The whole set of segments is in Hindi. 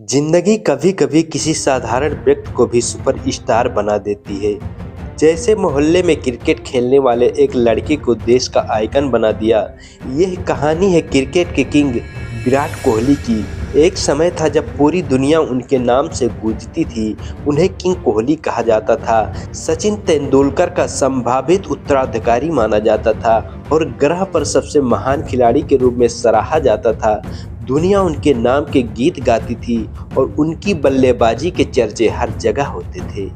जिंदगी कभी कभी किसी साधारण व्यक्ति को भी सुपरस्टार बना देती है। जैसे मोहल्ले में क्रिकेट खेलने वाले एक लड़के को देश का आइकन बना दिया। यह कहानी है क्रिकेट के किंग विराट कोहली की। एक समय था जब पूरी दुनिया उनके नाम से गूंजती थी। उन्हें किंग कोहली कहा जाता था। सचिन तेंदुलकर का संभावित उत्तराधिकारी माना जाता था और ग्रह पर सबसे महान खिलाड़ी के रूप में सराहा जाता था। दुनिया उनके नाम के गीत गाती थी और उनकी बल्लेबाजी के चर्चे हर जगह होते थे।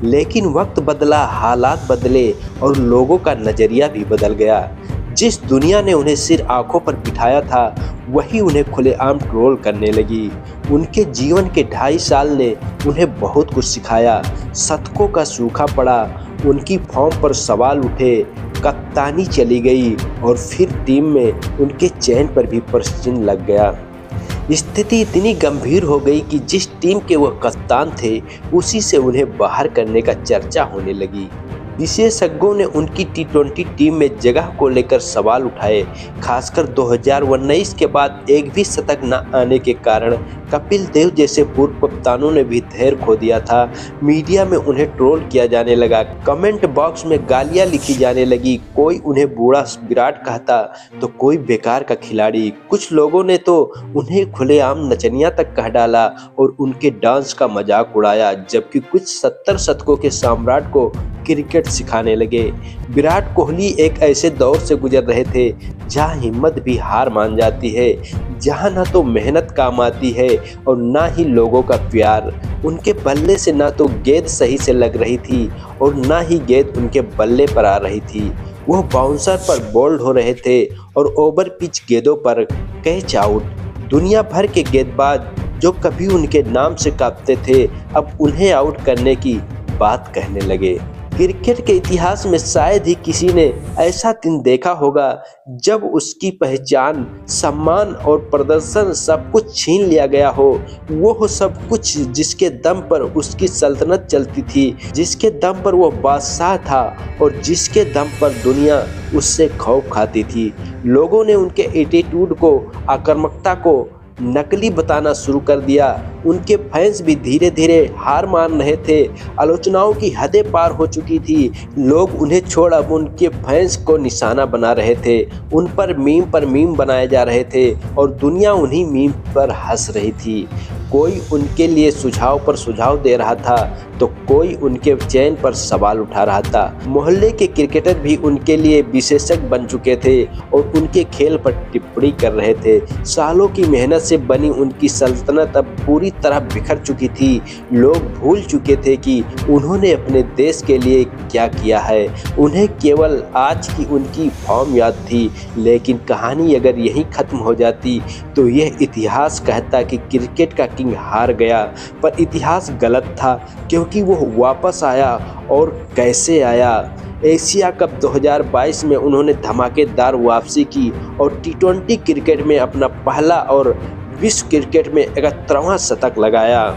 लेकिन वक्त बदला, हालात बदले और लोगों का नजरिया भी बदल गया। जिस दुनिया ने उन्हें सिर्फ आंखों पर बिठाया था, वही उन्हें खुलेआम ट्रोल करने लगी। उनके जीवन के 2.5 साल ने उन्हें बहुत कुछ सिखाया। शतकों का सूखा पड़ा, उनकी फॉर्म पर सवाल उठे, कप्तानी चली गई और फिर टीम में उनके चयन पर भी प्रश्न लग गया। स्थिति इतनी गंभीर हो गई कि जिस टीम के वह कप्तान थे, उसी से उन्हें बाहर करने का चर्चा होने लगी। विशेषज्ञों ने उनकी टी20 टीम में जगह को लेकर सवाल उठाए। खासकर 2019 के बाद एक भी शतक न आने के कारण कपिल देव जैसे पूर्व कप्तानों ने भी धैर्य खो दिया था। मीडिया में उन्हें ट्रोल किया जाने लगा, कमेंट बॉक्स में गालियां लिखी जाने लगी। कोई उन्हें बूढ़ा विराट कहता तो कोई बेकार का खिलाड़ी। कुछ लोगों ने तो उन्हें खुलेआम नचनिया तक कह डाला और उनके डांस का मजाक उड़ाया, जबकि कुछ 70 शतकों के सम्राट को क्रिकेट सिखाने लगे। विराट कोहली एक ऐसे दौर से गुजर रहे थे जहां हिम्मत भी हार मान जाती है, जहां ना तो मेहनत काम आती है और ना ही लोगों का प्यार। उनके बल्ले से ना तो गेंद सही से लग रही थी और ना ही गेंद उनके बल्ले पर आ रही थी। वो बाउंसर पर बोल्ड हो रहे थे और ओवर पिच गेंदों पर कैच आउट। दुनिया भर के गेंदबाज जो कभी उनके नाम से कांपते थे, अब उन्हें आउट करने की बात कहने लगे। क्रिकेट के इतिहास में शायद ही किसी ने ऐसा दिन देखा होगा जब उसकी पहचान, सम्मान और प्रदर्शन सब कुछ छीन लिया गया हो। वो सब कुछ जिसके दम पर उसकी सल्तनत चलती थी, जिसके दम पर वो बादशाह था और जिसके दम पर दुनिया उससे खौफ खाती थी। लोगों ने उनके एटीट्यूड को, आक्रामकता को नकली बताना शुरू कर दिया। उनके फैंस भी धीरे धीरे हार मान रहे थे। आलोचनाओं की हदें पार हो चुकी थी। लोग उन्हें छोड़ अब उनके फैंस को निशाना बना रहे थे। उन पर मीम बनाए जा रहे थे और दुनिया उन्हीं मीम पर हंस रही थी। कोई उनके लिए सुझाव पर सुझाव दे रहा था तो कोई उनके चयन पर सवाल उठा रहा था। मोहल्ले के क्रिकेटर भी उनके लिए विशेषज्ञ बन चुके थे और उनके खेल पर टिप्पणी कर रहे थे। सालों की मेहनत से बनी उनकी सल्तनत अब पूरी तरह बिखर चुकी थी। लोग भूल चुके थे कि उन्होंने अपने देश के लिए क्या किया है। उन्हें केवल आज की उनकी फॉर्म याद थी। लेकिन कहानी अगर यहीं खत्म हो जाती तो यह इतिहास कहता कि क्रिकेट का किंग हार गया। पर इतिहास गलत था, क्योंकि वो वापस आया और कैसे आया। एशिया कप 2022 में उन्होंने धमाकेदार वापसी की और टी20 क्रिकेट में अपना पहला और विश्व क्रिकेट में 71वां शतक लगाया।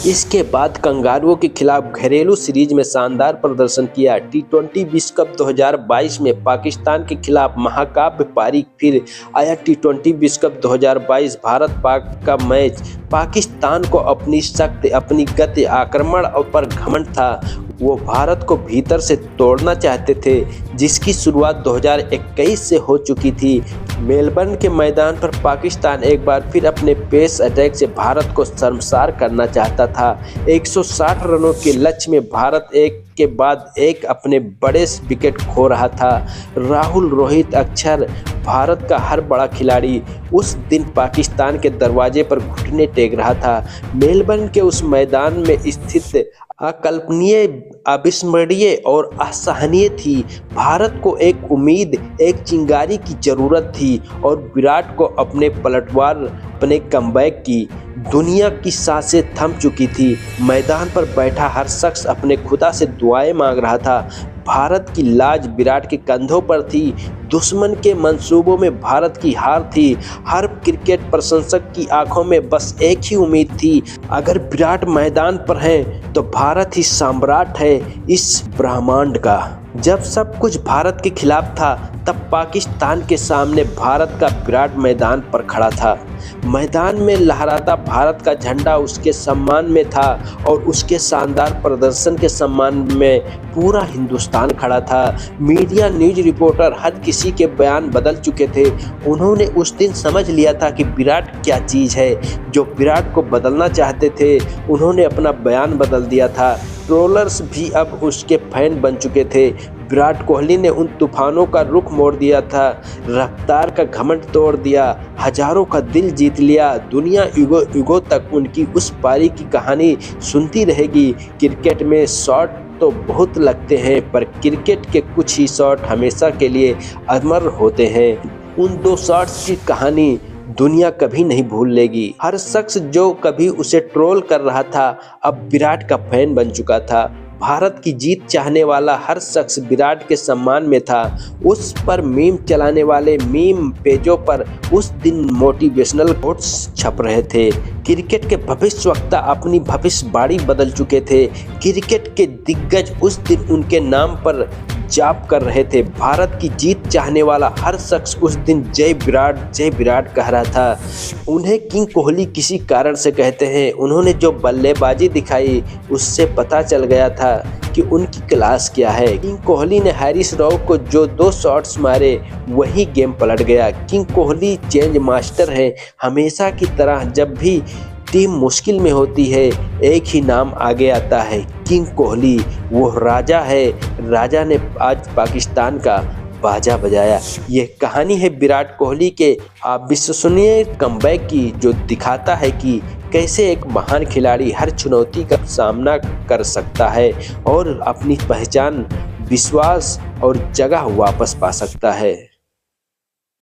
इसके बाद कंगारुओं के खिलाफ घरेलू सीरीज में शानदार प्रदर्शन किया। टी20 विश्व कप 2022 में पाकिस्तान के खिलाफ महाकाव्य पारी। फिर आया टी20 विश्व कप 2022 भारत पाक का मैच। पाकिस्तान को अपनी शक्ति, अपनी गति, आक्रमण पर घमंड था। वो भारत को भीतर से तोड़ना चाहते थे, जिसकी शुरुआत 2021 से हो चुकी थी। मेलबर्न के मैदान पर पाकिस्तान एक बार फिर अपने पेस अटैक से भारत को शर्मसार करना चाहता था। 160 रनों के लक्ष्य में भारत एक के बाद एक अपने बड़े विकेट खो रहा था। राहुल, रोहित, अक्षर, भारत का हर बड़ा खिलाड़ी उस दिन पाकिस्तान के दरवाजे पर घुटने टेक रहा था। मेलबर्न के उस मैदान में स्थित अकल्पनीय, अविस्मरणीय और असहनीय थी। भारत को एक उम्मीद, एक चिंगारी की जरूरत थी और विराट को अपने पलटवार, अपने कमबैक की। दुनिया की सांसें थम चुकी थी। मैदान पर बैठा हर शख्स अपने खुदा से दुआएं मांग रहा था। भारत की लाज विराट के कंधों पर थी। दुश्मन के मंसूबों में भारत की हार थी। हर क्रिकेट प्रशंसक की आंखों में बस एक ही उम्मीद थी, अगर विराट मैदान पर है तो भारत ही सम्राट है इस ब्रह्मांड का। जब सब कुछ भारत के खिलाफ था तब पाकिस्तान के सामने भारत का विराट मैदान पर खड़ा था। मैदान में लहराता भारत का झंडा उसके सम्मान में था और उसके शानदार प्रदर्शन के सम्मान में पूरा हिंदुस्तान खड़ा था। मीडिया, न्यूज़ रिपोर्टर हर किसी के बयान बदल चुके थे। उन्होंने उस दिन समझ लिया था कि विराट क्या चीज़ है। जो विराट को बदलना चाहते थे उन्होंने अपना बयान बदल दिया था। ट्रोलर्स भी अब उसके फैन बन चुके थे। विराट कोहली ने उन तूफानों का रुख मोड़ दिया था, रफ्तार का घमंड तोड़ दिया, हजारों का दिल जीत लिया। दुनिया युगों युगों तक उनकी उस पारी की कहानी सुनती रहेगी। क्रिकेट में शॉट तो बहुत लगते हैं, पर क्रिकेट के कुछ ही शॉट हमेशा के लिए अमर होते हैं। उन 2 शॉट्स की कहानी दुनिया कभी नहीं भूल लेगी। हर शख्स जो कभी उसे ट्रोल कर रहा था अब विराट का फैन बन चुका था। भारत की जीत चाहने वाला हर शख्स विराट के सम्मान में था। उस पर मीम चलाने वाले मीम पेजों पर उस दिन मोटिवेशनल कोट्स छप रहे थे। क्रिकेट के भविष्यवक्ता अपनी भविष्यवाणी बदल चुके थे। क्रिकेट के दिग्गज उस दिन उनके नाम पर जाप कर रहे थे। भारत की जीत चाहने वाला हर शख्स उस दिन जय विराट कह रहा था। उन्हें किंग कोहली किसी कारण से कहते हैं। उन्होंने जो बल्लेबाजी दिखाई उससे पता चल गया था कि उनकी क्लास क्या है। किंग कोहली ने हैरिस रॉफ को जो 2 शॉट्स मारे वही गेम पलट गया। किंग कोहली चेंज मास्टर है। हमेशा की तरह जब भी टीम मुश्किल में होती है एक ही नाम आगे आता है, किंग कोहली। वो राजा है। राजा ने आज पाकिस्तान का बाजा बजाया। ये कहानी है विराट कोहली के अविश्वसनीय कमबैक की, जो दिखाता है कि कैसे एक महान खिलाड़ी हर चुनौती का सामना कर सकता है और अपनी पहचान, विश्वास और जगह वापस पा सकता है।